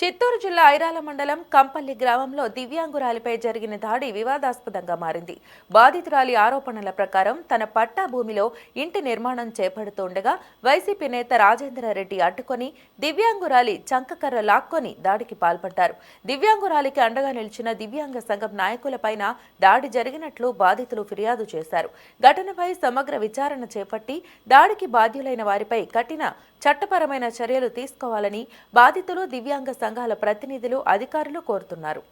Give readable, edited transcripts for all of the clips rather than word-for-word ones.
చిత్తూరు జిల్లా ఐరాల మండలం కంపల్లి గ్రామంలో దివ్యాంగురాలిపై జరిగిన దాడి వివాదాస్పదంగా మారింది. బాధితురాలి ఆరోపణల ప్రకారం తన పట్టా భూమిలో ఇంటి నిర్మాణం చేపడుతుండగా వైసీపీ నేత రాజేంద్రారెడ్డి అడ్డుకొని దివ్యాంగురాలి చంకకర్ర లాక్కొని దాడికి పాల్పడ్డారు. దివ్యాంగురాలికి అండగా నిలిచిన దివ్యాంగ సంఘం నాయకులపైన దాడి జరిగినట్లు బాధితులు ఫిర్యాదు చేశారు. ఘటనపై సమగ్ర విచారణ చేపట్టి దాడికి బాధ్యులైన వారిపై కఠిన చట్టపరమైన చర్యలు తీసుకోవాలని బాధితులు, దివ్యాంగ సంఘాల ప్రతినిధులు, అధికారులు కోరుతున్నారు.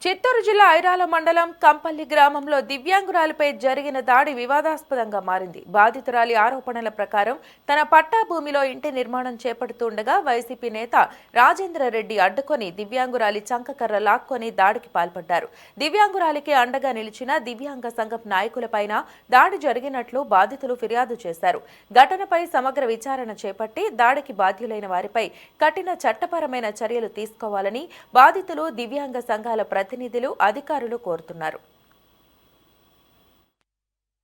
చిత్తూరు జిల్లా ఐరాల మండలం కంపల్లి గ్రామంలో దివ్యాంగురాలిపై జరిగిన దాడి వివాదాస్పదంగా మారింది. బాధితురాలి ఆరోపణల ప్రకారం తన పట్టా భూమిలో ఇంటి నిర్మాణం చేపడుతుండగా వైసీపీ నేత రాజేంద్రారెడ్డి అడ్డుకొని దివ్యాంగురాలి చంకకర్ర లాక్కొని దాడికి పాల్పడ్డారు. దివ్యాంగురాలికి అండగా నిలిచిన దివ్యాంగ సంఘం నాయకులపైన దాడి జరిగినట్లు బాధితులు ఫిర్యాదు చేశారు. ఘటనపై సమగ్ర విచారణ చేపట్టి దాడికి బాధ్యులైన వారిపై కఠిన చట్టపరమైన చర్యలు తీసుకోవాలని బాధితులు, దివ్యాంగ సంఘాల ప్రతినిధులు, అధికారులు కోరుతున్నారు.